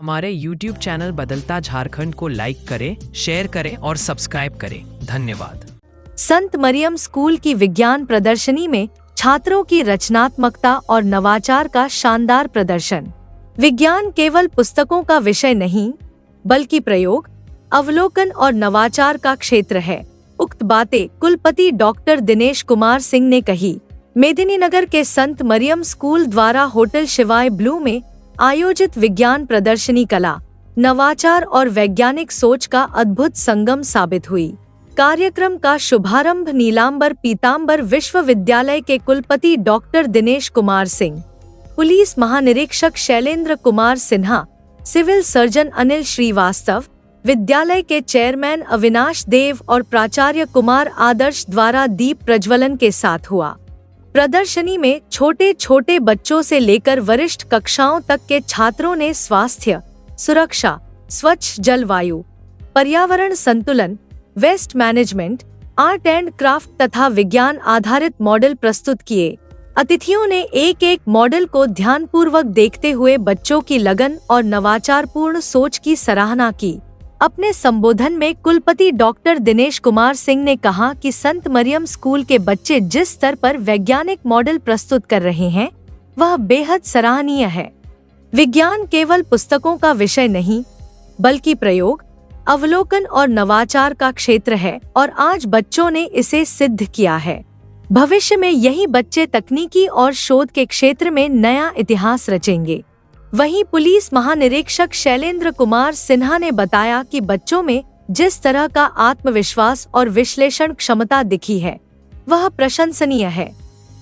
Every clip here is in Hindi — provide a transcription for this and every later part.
हमारे YouTube चैनल बदलता झारखंड को लाइक करें, शेयर करें और सब्सक्राइब करें। धन्यवाद। संत मरियम स्कूल की विज्ञान प्रदर्शनी में छात्रों की रचनात्मकता और नवाचार का शानदार प्रदर्शन। विज्ञान केवल पुस्तकों का विषय नहीं, बल्कि प्रयोग, अवलोकन और नवाचार का क्षेत्र है। उक्त बातें कुलपति डॉक्टर दिनेश कुमार सिंह ने कही। मेदिनीनगर के संत मरियम स्कूल द्वारा होटल शिवाय ब्लू में आयोजित विज्ञान प्रदर्शनी कला, नवाचार और वैज्ञानिक सोच का अद्भुत संगम साबित हुई। कार्यक्रम का शुभारंभ नीलांबर पीतांबर विश्वविद्यालय के कुलपति डॉक्टर दिनेश कुमार सिंह, पुलिस महानिरीक्षक शैलेंद्र कुमार सिन्हा, सिविल सर्जन अनिल श्रीवास्तव, विद्यालय के चेयरमैन अविनाश देव और प्राचार्य कुमार आदर्श द्वारा दीप प्रज्वलन के साथ हुआ। प्रदर्शनी में छोटे छोटे बच्चों से लेकर वरिष्ठ कक्षाओं तक के छात्रों ने स्वास्थ्य, सुरक्षा, स्वच्छ जलवायु, पर्यावरण संतुलन, waste management, art and craft तथा विज्ञान आधारित मॉडल प्रस्तुत किए। अतिथियों ने एक एक मॉडल को ध्यानपूर्वक देखते हुए बच्चों की लगन और नवाचारपूर्ण सोच की सराहना की। अपने संबोधन में कुलपति डॉक्टर दिनेश कुमार सिंह ने कहा कि संत मरियम स्कूल के बच्चे जिस स्तर पर वैज्ञानिक मॉडल प्रस्तुत कर रहे हैं, वह बेहद सराहनीय है। विज्ञान केवल पुस्तकों का विषय नहीं, बल्कि प्रयोग, अवलोकन और नवाचार का क्षेत्र है और आज बच्चों ने इसे सिद्ध किया है। भविष्य में यही बच्चे तकनीकी और शोध के क्षेत्र में नया इतिहास रचेंगे। वहीं पुलिस महानिरीक्षक शैलेंद्र कुमार सिन्हा ने बताया कि बच्चों में जिस तरह का आत्मविश्वास और विश्लेषण क्षमता दिखी है, वह प्रशंसनीय है।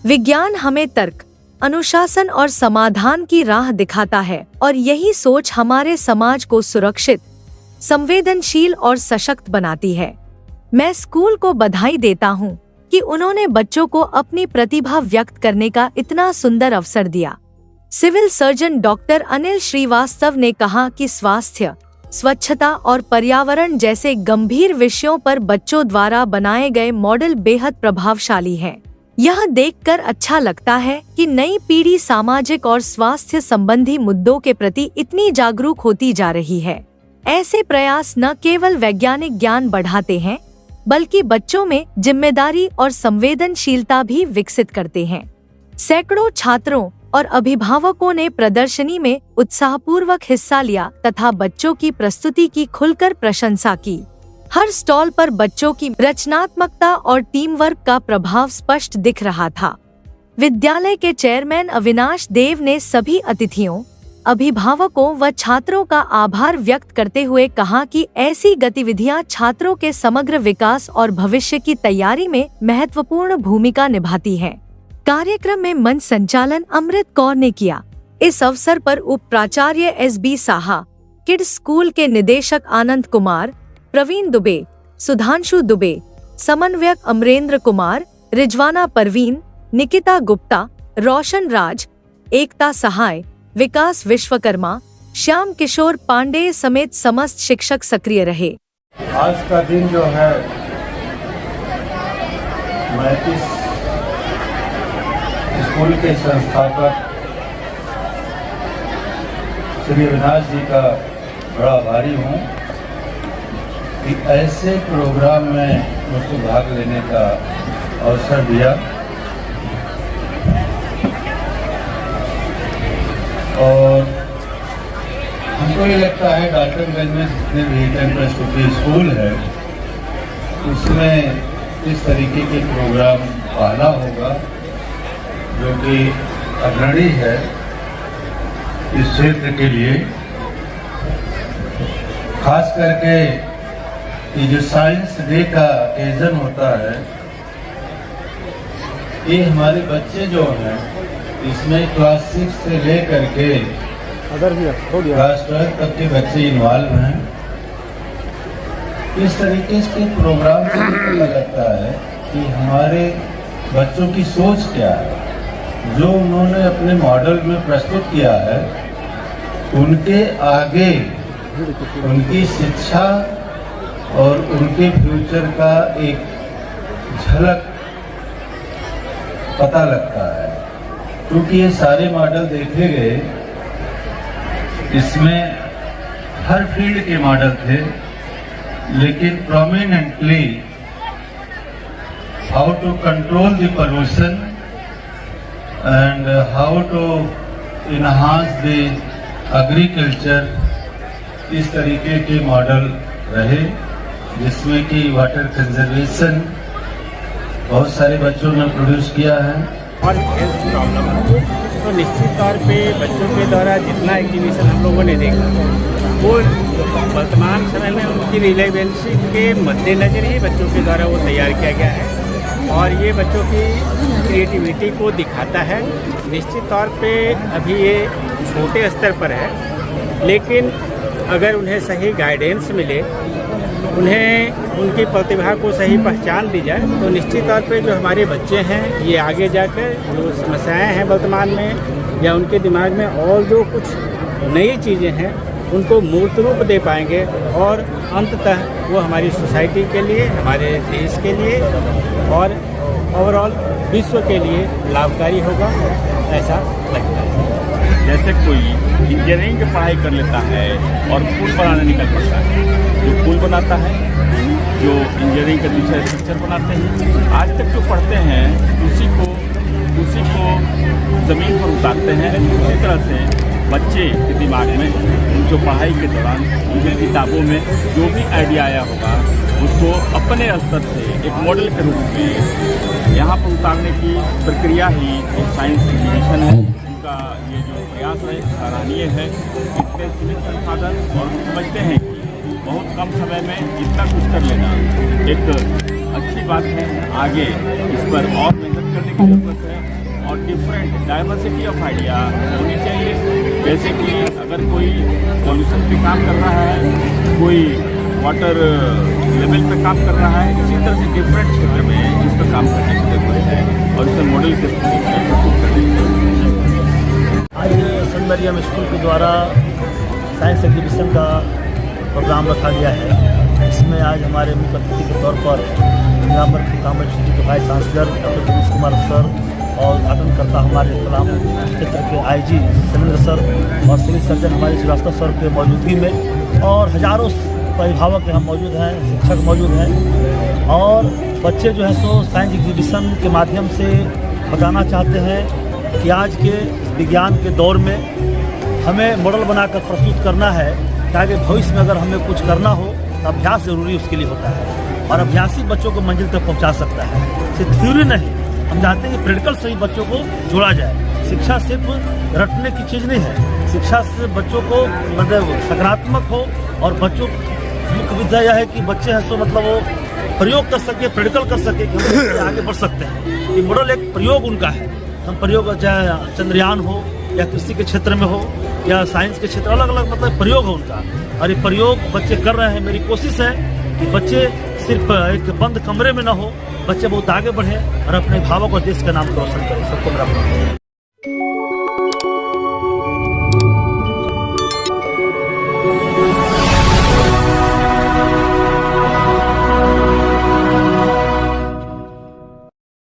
विज्ञान हमें तर्क, अनुशासन और समाधान की राह दिखाता है और यही सोच हमारे समाज को सुरक्षित, संवेदनशील और सशक्त बनाती है। मैं स्कूल को बधाई देता हूं कि उन्होंने बच्चों को अपनी प्रतिभा व्यक्त करने का इतना सुंदर अवसर दिया। Civil surgeon doctor Anil Shrivastava ने कहा कि स्वास्थ्य, स्वच्छता और पर्यावरण जैसे गंभीर विषयों पर बच्चों द्वारा बनाए गए मॉडल बेहद प्रभावशाली हैं। यह देखकर अच्छा लगता है कि नई पीढ़ी सामाजिक और स्वास्थ्य संबंधी मुद्दों के प्रति इतनी जागरूक होती जा रही है। ऐसे प्रयास न केवल वैज्ञानिक ज्ञान बढ़ाते हैं, बल्कि बच्चों में जिम्मेदारी और संवेदनशीलता भी विकसित करते हैं। सैकड़ों छात्रों और अभिभावकों ने प्रदर्शनी में उत्साहपूर्वक हिस्सा लिया तथा बच्चों की प्रस्तुति की खुलकर प्रशंसा की। हर स्टॉल पर बच्चों की रचनात्मकता और टीम वर्क का प्रभाव स्पष्ट दिख रहा था। विद्यालय के चेयरमैन अविनाश देव ने सभी अतिथियों, अभिभावकों व छात्रों का आभार व्यक्त करते हुए कहा कि ऐसी गतिविधियां छात्रों के समग्र विकास और भविष्य की तैयारी में महत्वपूर्ण भूमिका निभाती हैं। कार्यक्रम में मंच संचालन अमृत कौर ने किया। इस अवसर पर उप प्राचार्य SB साहा, किड्स स्कूल के निदेशक आनंद कुमार, प्रवीण दुबे, सुधांशु दुबे, समन्वयक अमरेंद्र कुमार, रिजवाना परवीन, निकिता गुप्ता, रोशन राज, एकता सहाय, विकास विश्वकर्मा, श्याम किशोर पांडे समेत समस्त शिक्षक सक्रिय रहे। आज का दिन जो है, मैं इस स्कूल के संस्थापक श्री अविनाश जी का बड़ा आभारी हूँ कि ऐसे प्रोग्राम में मुझको भाग लेने का अवसर दिया। और हमको ये लगता है डाल्टनगंज में जितने भी 10+2 स्कूल है, उसमें इस तरीके के प्रोग्राम पहला होगा जो कि अग्रणी है इस क्षेत्र के लिए। खास करके ये जो साइंस डे का ओकेजन होता है, ये हमारे बच्चे जो हैं, इसमें क्लास 6 से लेकर के क्लास 12 तक के बच्चे इन्वॉल्व हैं। इस तरीके के प्रोग्राम से पता लगता है कि हमारे बच्चों की सोच क्या है। जो उन्होंने अपने मॉडल में प्रस्तुत किया है, उनके आगे उनकी शिक्षा और उनके फ्यूचर का एक झलक पता लगता है। क्योंकि ये सारे मॉडल देखे गए, इसमें हर फील्ड के मॉडल थे, लेकिन prominently how to control the pollution and how to enhance the agriculture, इस तरीके के मॉडल रहे, जिसमें कि वाटर कंजर्वेशन बहुत सारे बच्चों ने प्रोड्यूस किया है। और हेल्थ प्रॉब्लम तो निश्चित तौर पे बच्चों के द्वारा जितना एग्जीबिशन हम लोगों ने देखा वो वर्तमान समय में उनकी रिलेवेंसी के मद्देनज़र ही बच्चों के द्वारा वो तैयार किया गया है और ये बच्चों की क्रिएटिविटी को दिखाता है। निश्चित तौर पे अभी ये छोटे स्तर पर है, लेकिन अगर उन्हें सही गाइडेंस मिले, उन्हें उनकी प्रतिभा को सही पहचान दी जाए, तो निश्चित तौर पे जो हमारे बच्चे हैं ये आगे जाकर जो समस्याएं हैं वर्तमान में या उनके दिमाग में और जो कुछ नई चीज़ें हैं उनको मूर्त रूप दे पाएंगे और अंततः वो हमारी सोसाइटी के लिए, हमारे देश के लिए और ओवरऑल विश्व के लिए लाभकारी होगा, ऐसा लगता है। जैसे कोई इंजीनियरिंग की पढ़ाई कर लेता है और पुल बनाने निकल पड़ता है, जो पुल बनाता है, जो इंजीनियरिंग के दूसरे टीचर बनाते हैं, आज तक जो पढ़ते हैं उसी को ज़मीन पर उतारते हैं। उसी तरह से बच्चे के दिमाग में जो पढ़ाई के दौरान उनकी किताबों में जो भी आइडिया आया होगा उसको अपने स्तर से एक मॉडल के रूप में यहाँ पर उतारने की प्रक्रिया ही एक साइंस एग्जीबिशन है। उनका ये जो प्रयास है सराहनीय है। इतने सीमित संसाधन और समझते हैं कि बहुत कम समय में इतना कुछ कर लेना एक अच्छी बात है। आगे इस पर और मेहनत करने की जरूरत है और डिफरेंट डाइवर्सिटी ऑफ आइडिया होनी चाहिए। जैसे कि अगर कोई पॉल्यूशन पे काम कर रहा है, कोई वाटर लेवल पे काम कर रहा है, इसी तरह से डिफरेंट क्षेत्र में इस पर काम करने की जरूरत है और इसे मॉडल के प्रस्तुत करने की जरूरत है। आज सेंट मरियम स्कूल के द्वारा साइंस एग्जीबिशन का प्रोग्राम रखा गया है। इसमें आज हमारे मुख्य अतिथि के तौर पर निजामपुर पीताम्बर यूनिवर्सिटी के vice chancellor doctor Dinesh Kumar sir और उद्घाटनकर्ता हमारे कलाम क्षेत्र के आईजी शैलेंद्र सर और सिविल सर्जन हमारे श्रीवास्तव सर के मौजूदगी में और हजारों अभिभावक यहाँ मौजूद हैं, शिक्षक मौजूद हैं और बच्चे जो है सो साइंस एग्जीबिशन के माध्यम से बताना चाहते हैं कि आज के विज्ञान के दौर में हमें मॉडल बनाकर प्रस्तुत करना है कि आगे भविष्य में अगर हमें कुछ करना हो तो अभ्यास जरूरी उसके लिए होता है और अभ्यास ही बच्चों को मंजिल तक पहुँचा सकता है, सिर्फ थ्योरी नहीं। हम चाहते हैं कि प्रैक्टिकल से ही बच्चों को जोड़ा जाए। शिक्षा सिर्फ रटने की चीज़ नहीं है, शिक्षा से बच्चों को मतलब सकारात्मक हो और बच्चों मुख्य विद्या यह है कि बच्चे हैं तो मतलब वो प्रयोग कर सके, प्रैक्टिकल कर सके कि हम आगे बढ़ सकते हैं। ये मॉडल एक प्रयोग उनका है। हम प्रयोग चाहे चंद्रयान हो या कृषि के क्षेत्र में हो या साइंस के क्षेत्र, अलग अलग मतलब प्रयोग है उनका और ये प्रयोग बच्चे कर रहे हैं। मेरी कोशिश है कि बच्चे सिर्फ एक बंद कमरे में ना हो, बच्चे बहुत आगे बढ़े और अपने भावों को देश का नाम रोशन करें। सबको मेरा